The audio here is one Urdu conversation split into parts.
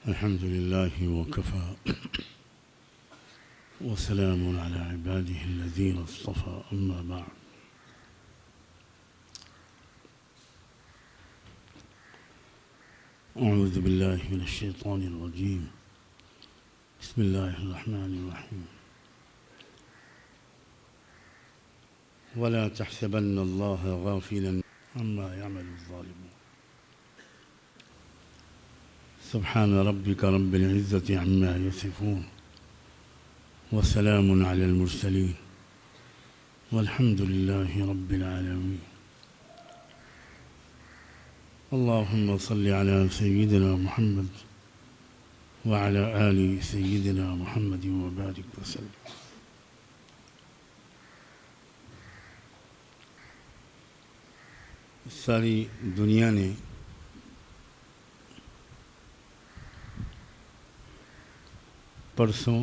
الحمد لله وكفى وسلام على عباده الذين اصطفى أما بعد. أعوذ بالله من الشيطان الرجيم. بسم الله الرحمن الرحيم. ولا تحسبن الله غافلا عما يعمل الظالمون. سبحان ربك رب العزة عما يصفون وسلام على المرسلين والحمد لله رب العالمين. اللهم صل على سيدنا محمد وعلى آل سيدنا محمد وبارك وسلم. ساری دنیا نے پرسوں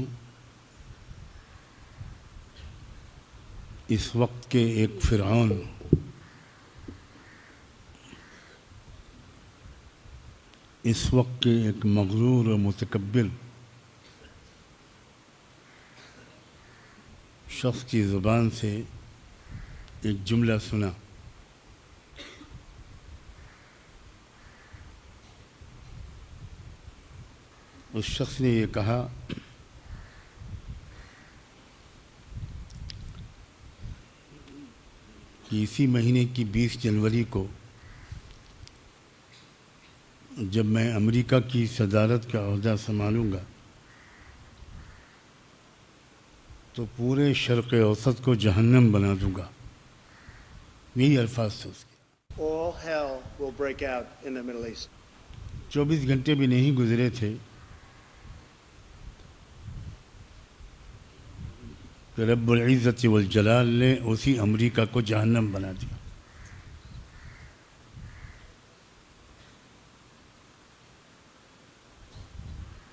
اس وقت کے ایک فرعون اس وقت کے ایک مغرور و متکبر شخص کی زبان سے ایک جملہ سنا. اس شخص نے یہ کہا کہ اسی مہینے کی 20 جنوری کو جب میں امریکہ کی صدارت کا عہدہ سنبھالوں گا تو پورے شرق اوسط کو جہنم بنا دوں گا. یہی الفاظ تھے اس کے. All hell will break out in the Middle East. 24 گھنٹے بھی نہیں گزرے تھے کہ رب العزت والجلال نے اسی امریکہ کو جہنم بنا دیا.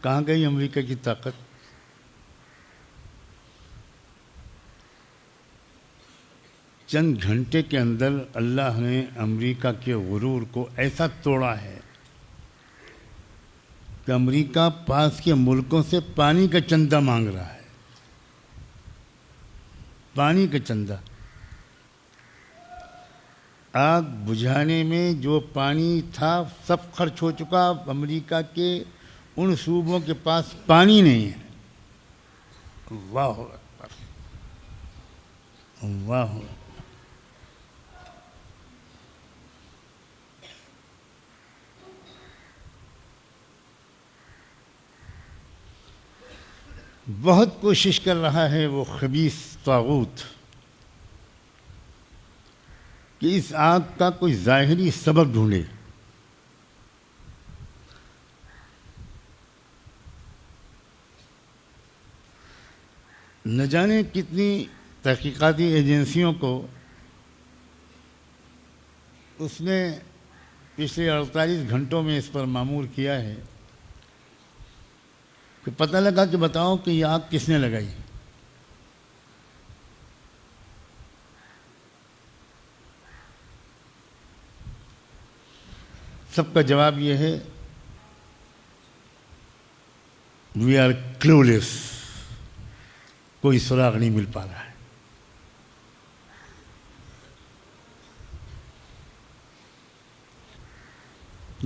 کہاں گئی امریکہ کی طاقت؟ چند گھنٹے کے اندر اللہ نے امریکہ کے غرور کو ایسا توڑا ہے کہ امریکہ پاس کے ملکوں سے پانی کا چندہ مانگ رہا ہے. پانی کا چندہ. آگ بجھانے میں جو پانی تھا سب خرچ ہو چکا. امریکہ کے ان صوبوں کے پاس پانی نہیں ہے. اللہ اکبر اللہ اکبر. بہت کوشش کر رہا ہے وہ خبیث طاغوت کہ اس آگ کا کوئی ظاہری سبب ڈھونڈے. نہ جانے کتنی تحقیقاتی ایجنسیوں کو اس نے پچھلے 48 گھنٹوں میں اس پر مامور کیا ہے کہ پتہ لگا کہ بتاؤ کہ یہ آگ کس نے لگائی. سب کا جواب یہ ہے وی آر کلولیس. کوئی سراغ نہیں مل پا رہا ہے.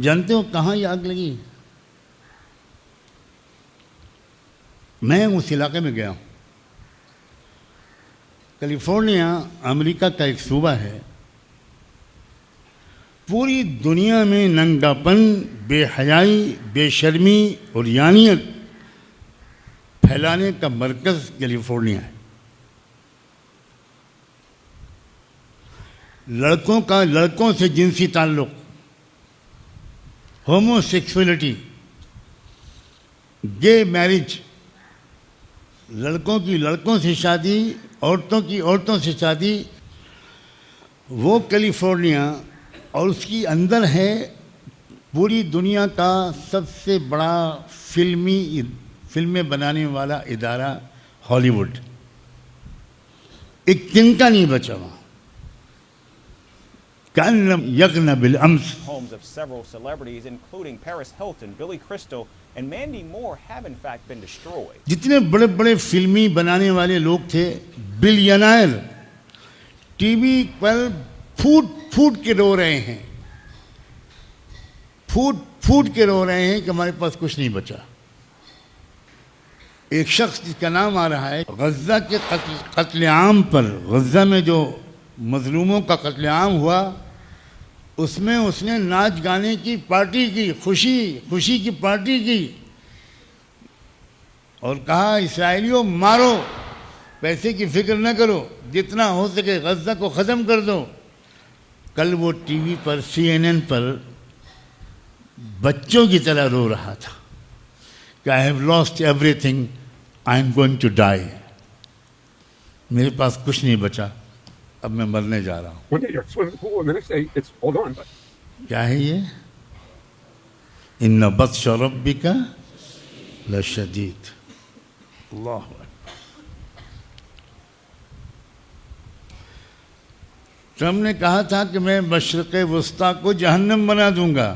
جانتے ہو کہاں یہ آگ لگی؟ میں اس علاقے میں گیا ہوں. کیلیفورنیا امریکہ کا ایک صوبہ ہے. پوری دنیا میں ننگاپن، بے حیائی، بے شرمی اور یانیت پھیلانے کا مرکز کیلیفورنیا ہے. لڑکوں کا لڑکوں سے جنسی تعلق، ہومو سیکسولیٹی، گے میرج، لڑکوں کی لڑکوں سے شادی، عورتوں کی عورتوں سے شادی. وہ کیلیفورنیا اور اس کی اندر ہے پوری دنیا کا سب سے بڑا فلمیں بنانے والا ادارہ ہالی ووڈ. ایک تنکا نہیں بچا وہاں. كأن لم يغن بالأمس. Homes of several celebrities, including Paris Hilton, Billy Crystal, and Mandy Moore, have in fact been destroyed. جتنے بڑے بڑے فلمی بنانے والے لوگ تھے، بلینائر، ٹی وی پر پھوٹ پھوٹ کے رو رہے ہیں، پھوٹ پھوٹ کے رو رہے ہیں کہ ہمارے پاس کچھ نہیں بچا. ایک شخص جس کا نام آ رہا ہے، غزہ کے قتل عام پر، غزہ میں جو مظلوموں کا قتل عام ہوا، اس میں اس نے ناچ گانے کی پارٹی کی، خوشی کی پارٹی کی، اور کہا اسرائیلیوں مارو، پیسے کی فکر نہ کرو، جتنا ہو سکے غزہ کو ختم کر دو. کل وہ ٹی وی پر CNN پر بچوں کی طرح رو رہا تھا کہ I have lost everything, I am going to die. میرے پاس کچھ نہیں بچا، اب میں مرنے جا رہا ہوں. One day you're at a swimming pool and the next day it's all gone. But کیا ہے یہ؟ ان بطش ربک لشدید. اللہ اکبر. ٹرمپ نے کہا تھا کہ میں مشرق وسطیٰ کو جہنم بنا دوں گا،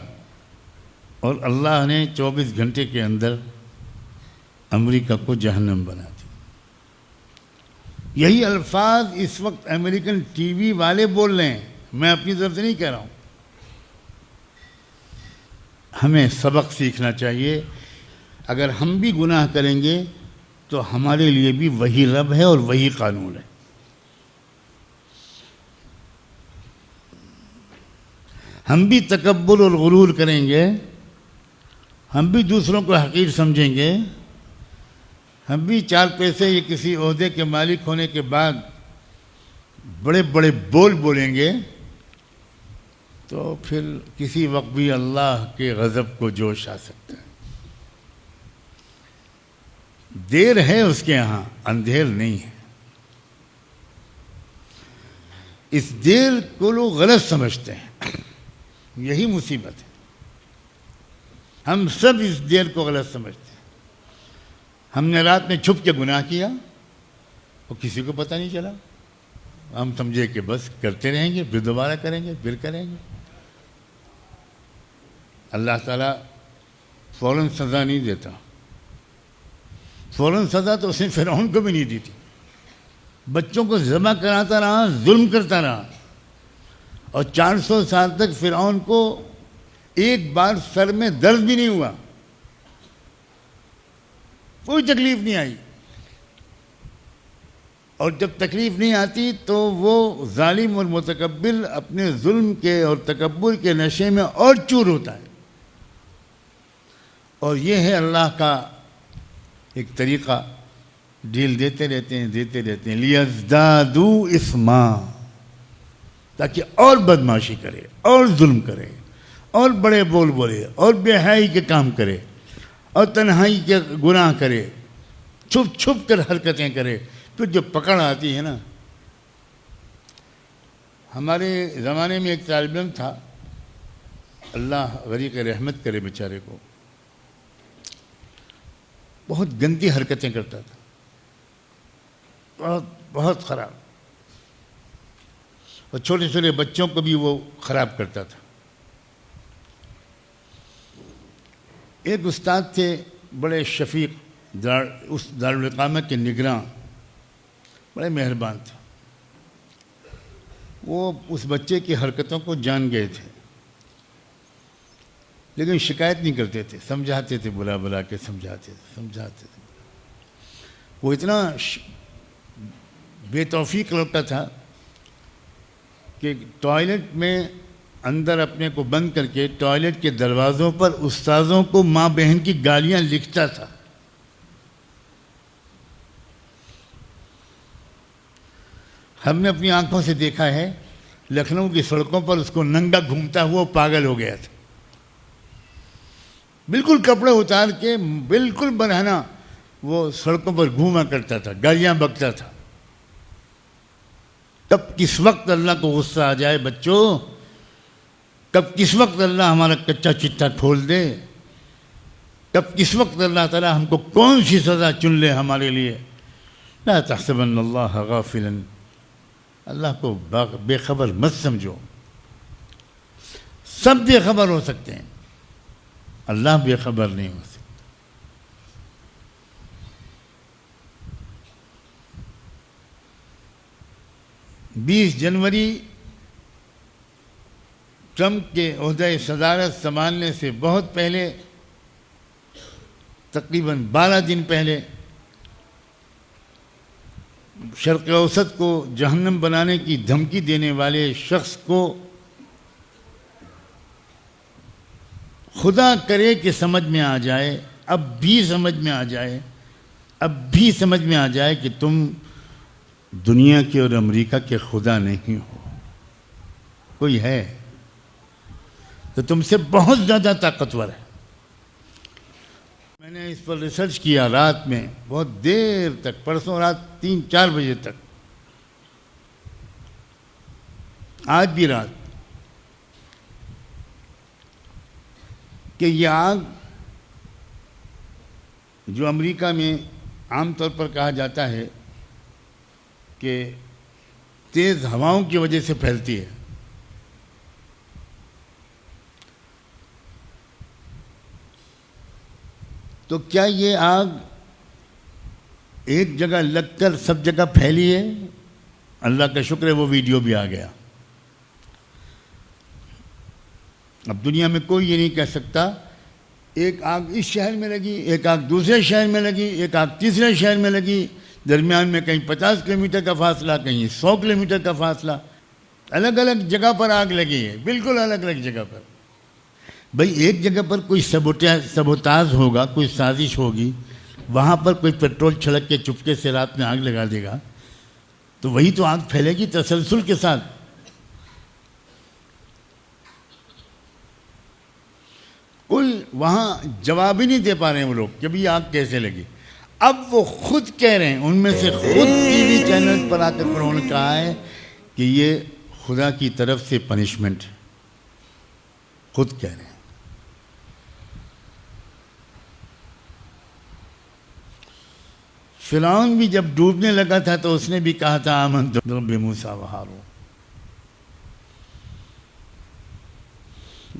اور اللہ نے 24 گھنٹے کے اندر امریکہ کو جہنم بنا دی. یہی الفاظ اس وقت امریکن ٹی وی والے بول رہے ہیں، میں اپنی طرف سے نہیں کہہ رہا ہوں. ہمیں سبق سیکھنا چاہیے. اگر ہم بھی گناہ کریں گے تو ہمارے لیے بھی وہی رب ہے اور وہی قانون ہے. ہم بھی تکبر اور غرور کریں گے، ہم بھی دوسروں کو حقیر سمجھیں گے، ہم بھی 4 پیسے یا کسی عہدے کے مالک ہونے کے بعد بڑے بڑے بول بولیں گے، تو پھر کسی وقت بھی اللہ کے غضب کو جوش آ سکتا ہے. دیر ہے اس کے ہاں، اندھیر نہیں ہے. اس دیر کو لوگ غلط سمجھتے ہیں، یہی مصیبت ہے. ہم سب اس دیر کو غلط سمجھتے ہیں. ہم نے رات میں چھپ کے گناہ کیا اور کسی کو پتہ نہیں چلا. ہم سمجھے کہ بس کرتے رہیں گے، پھر دوبارہ کریں گے، پھر کریں گے. اللہ تعالیٰ فوراً سزا نہیں دیتا. فوراً سزا تو اس نے فرعون کو بھی نہیں دی تھی. بچوں کو ذبح کراتا رہا، ظلم کرتا رہا، اور 400 سال تک فرعون کو ایک بار سر میں درد بھی نہیں ہوا، کوئی تکلیف نہیں آئی. اور جب تکلیف نہیں آتی تو وہ ظالم اور متکبر اپنے ظلم کے اور تکبر کے نشے میں اور چور ہوتا ہے. اور یہ ہے اللہ کا ایک طریقہ، ڈھیل دیتے رہتے ہیں لیزدادوا اثما، تاکہ اور بدماشی کرے، اور ظلم کرے، اور بڑے بول بولے، اور بے حیائی کے کام کرے، اور تنہائی کے گناہ کرے، چھپ چھپ کر حرکتیں کرے. پھر جو پکڑ آتی ہے نا. ہمارے زمانے میں ایک طالب علم تھا، اللہ غریق رحمت کرے بیچارے کو، بہت گندی حرکتیں کرتا تھا، بہت بہت خراب، اور چھوٹے چھوٹے بچوں کو بھی وہ خراب کرتا تھا. ایک استاد تھے بڑے شفیق، اس دارالقامت کے نگراں، بڑے مہربان تھے. وہ اس بچے کی حرکتوں کو جان گئے تھے، لیکن شکایت نہیں کرتے تھے، سمجھاتے تھے، بلا بلا کے سمجھاتے تھے. وہ اتنا بے توفیق لڑکا تھا کہ ٹوائلٹ میں اندر اپنے کو بند کر کے ٹوائلٹ کے دروازوں پر استاذوں کو ماں بہن کی گالیاں لکھتا تھا. ہم نے اپنی آنکھوں سے دیکھا ہے، لکھنؤ کی سڑکوں پر اس کو ننگا گھومتا ہوا پاگل ہو گیا تھا. بالکل کپڑے اتار کے، بالکل برہنہ وہ سڑکوں پر گھوما کرتا تھا، گالیاں بکتا تھا. کب کس وقت اللہ کو غصہ آ جائے بچوں، کب کس وقت اللہ ہمارا کچا چٹا کھول دے، کب کس وقت اللہ تعالیٰ ہم کو کون سی سزا چن لے ہمارے لیے. لا تحسبن اللہ غافلا، اللہ کو بے خبر مت سمجھو. سب بے خبر ہو سکتے ہیں، اللہ بے خبر نہیں ہو سکتا۔ 20 جنوری ٹرمپ کے عہدہ صدارت سنبھالنے سے بہت پہلے، تقریباً 12 دن پہلے، شرق اوسط کو جہنم بنانے کی دھمکی دینے والے شخص کو خدا کرے کہ سمجھ میں آ جائے، اب بھی سمجھ میں آ جائے، اب بھی سمجھ میں آ جائے کہ تم دنیا کے اور امریکہ کے خدا نہیں ہو، کوئی ہے تو تم سے بہت زیادہ طاقتور ہے۔ میں نے اس پر ریسرچ کیا رات میں، بہت دیر تک، پرسوں رات 3-4 بجے تک، آج بھی رات، کہ یہ آگ جو امریکہ میں عام طور پر کہا جاتا ہے کہ تیز ہواؤں کی وجہ سے پھیلتی ہے، تو کیا یہ آگ ایک جگہ لگ کر سب جگہ پھیلی ہے؟ اللہ کا شکر ہے وہ ویڈیو بھی آ گیا۔ اب دنیا میں کوئی یہ نہیں کہہ سکتا ایک آگ اس شہر میں لگی، ایک آگ دوسرے شہر میں لگی، ایک آگ تیسرے شہر میں لگی، درمیان میں کہیں 50 کلومیٹر کا فاصلہ، کہیں 100 کلومیٹر کا فاصلہ، الگ الگ جگہ پر آگ لگی ہے، بالکل الگ الگ جگہ پر۔ بھئی ایک جگہ پر کوئی سبوتاژ ہوگا، کوئی سازش ہوگی، وہاں پر کوئی پیٹرول چھڑک کے چپکے سے رات میں آگ لگا دے گا تو وہی تو آگ پھیلے گی تسلسل کے ساتھ۔ کوئی وہاں جواب ہی نہیں دے پا رہے ہیں وہ لوگ کہ بھی آگ کیسے لگی۔ اب وہ خود کہہ رہے ہیں، ان میں سے خود ٹی وی چینل پر آ کر انہوں نے کہا ہے کہ یہ خدا کی طرف سے پنشمنٹ ہے، خود کہہ رہے ہیں۔ فرعون بھی جب ڈوبنے لگا تھا تو اس نے بھی کہا تھا آمنت برب موسیٰ و ہارون۔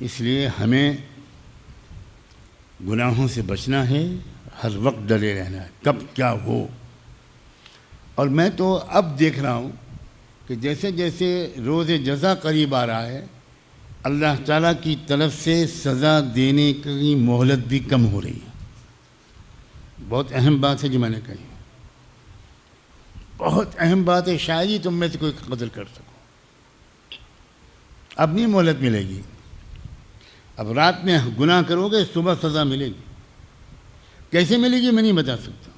اس لیے ہمیں گناہوں سے بچنا ہے، ہر وقت ڈرے رہنا ہے کب کیا ہو۔ اور میں تو اب دیکھ رہا ہوں کہ جیسے جیسے روز جزا قریب آ رہا ہے، اللہ تعالیٰ کی طرف سے سزا دینے کی مہلت بھی کم ہو رہی ہے۔ بہت اہم بات ہے جو میں نے کہی، بہت اہم بات ہے، شاید ہی تم میں سے کوئی قدر کر سکو۔ اب نہیں مہلت ملے گی، اب رات میں گناہ کرو گے صبح سزا ملے گی۔ کیسے ملے گی میں نہیں بتا سکتا۔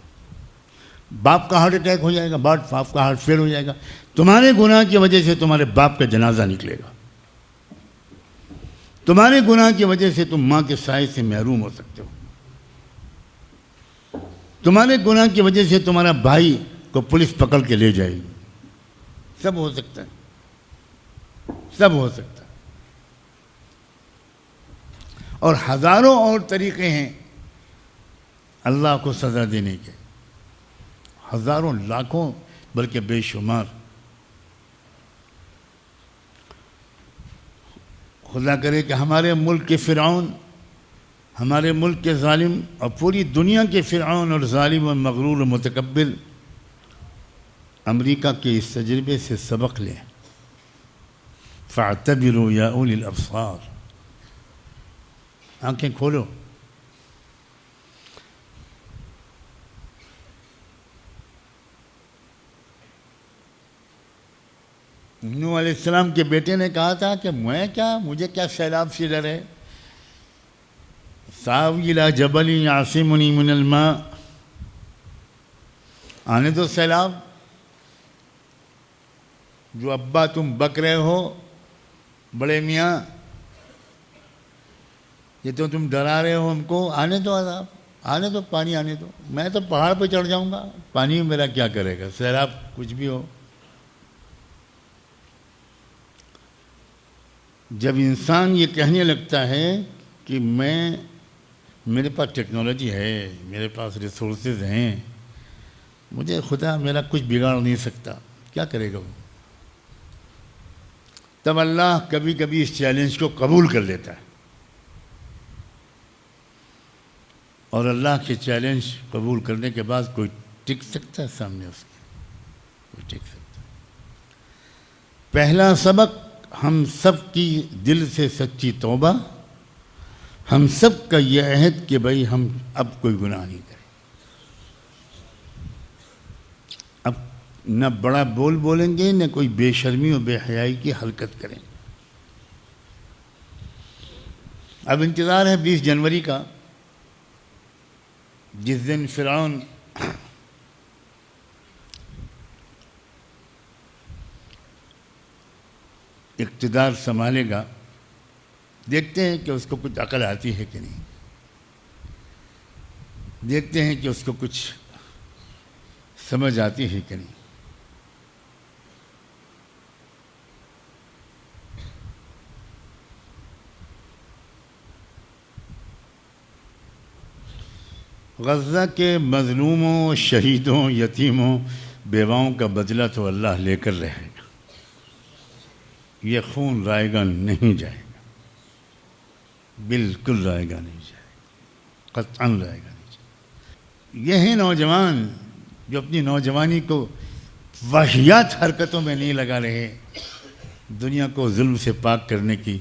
باپ کا ہارٹ اٹیک ہو جائے گا، باپ کا ہارٹ فیل ہو جائے گا، تمہارے گناہ کی وجہ سے تمہارے باپ کا جنازہ نکلے گا، تمہارے گناہ کی وجہ سے تم ماں کے سائے سے محروم ہو سکتے ہو، تمہارے گناہ کی وجہ سے تمہارا بھائی کو پولیس پکڑ کے لے جائے گی۔ سب ہو سکتا ہے، سب ہو سکتا ہے۔ اور ہزاروں اور طریقے ہیں اللہ کو سزا دینے کے، ہزاروں، لاکھوں، بلکہ بے شمار۔ خدا کرے کہ ہمارے ملک کے فرعون، ہمارے ملک کے ظالم اور پوری دنیا کے فرعون اور ظالم و مغرور و متکبر امریکہ کے اس تجربے سے سبق لیں۔ فاعتبروا یا اولی الابصار، آنکھیں کھولو۔ نوح علیہ السلام کے بیٹے نے کہا تھا کہ مجھے کیا سیلاب سے ڈر ہے، ساوی الی جبل یعصمنی من الماء، آنے دو سیلاب۔ جو ابا تم بک رہے ہو بڑے میاں، یہ تو تم ڈرا رہے ہو ہم کو، آنے دو عذاب، آنے دو، پانی آنے دو، میں تو پہاڑ پہ چڑھ جاؤں گا، پانی میرا کیا کرے گا، سیلاب کچھ بھی ہو۔ جب انسان یہ کہنے لگتا ہے کہ میرے پاس ٹیکنالوجی ہے، میرے پاس ریسورسز ہیں، مجھے خدا میرا کچھ بگاڑ نہیں سکتا، کیا کرے گا وہ؟ تب اللہ کبھی کبھی اس چیلنج کو قبول کر لیتا ہے، اور اللہ کے چیلنج قبول کرنے کے بعد کوئی ٹک سکتا ہے سامنے اس کے؟ کوئی ٹک سکتا ہے۔ پہلا سبق ہم سب کی دل سے سچی توبہ، ہم سب کا یہ عہد کہ بھائی ہم اب کوئی گناہ نہیں کریں، اب نہ بڑا بول بولیں گے، نہ کوئی بے شرمی و بے حیائی کی حرکت کریں گے۔ اب انتظار ہے 20 جنوری کا، جس دن فرعون اقتدار سنبھالے گا۔ دیکھتے ہیں کہ اس کو کچھ عقل آتی ہے کہ نہیں، دیکھتے ہیں کہ اس کو کچھ سمجھ آتی ہے کہ نہیں۔ غزہ کے مظلوموں، شہیدوں، یتیموں، بیواؤں کا بدلہ تو اللہ لے کر رہے گا، یہ خون رائے گا نہیں جائے گا، بالکل رائے گا نہیں جائے گا، قطعاً رائے گا نہیں جائے گا۔ یہ ہیں نوجوان جو اپنی نوجوانی کو واہیات حرکتوں میں نہیں لگا رہے، دنیا کو ظلم سے پاک کرنے کی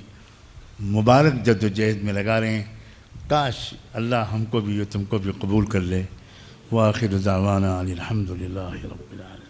مبارک جد و جہد میں لگا رہے ہیں۔ کاش اللہ ہم کو بھی اور تم کو بھی قبول کر لے۔ وآخر دعوانا الحمد للہ رب العالمین۔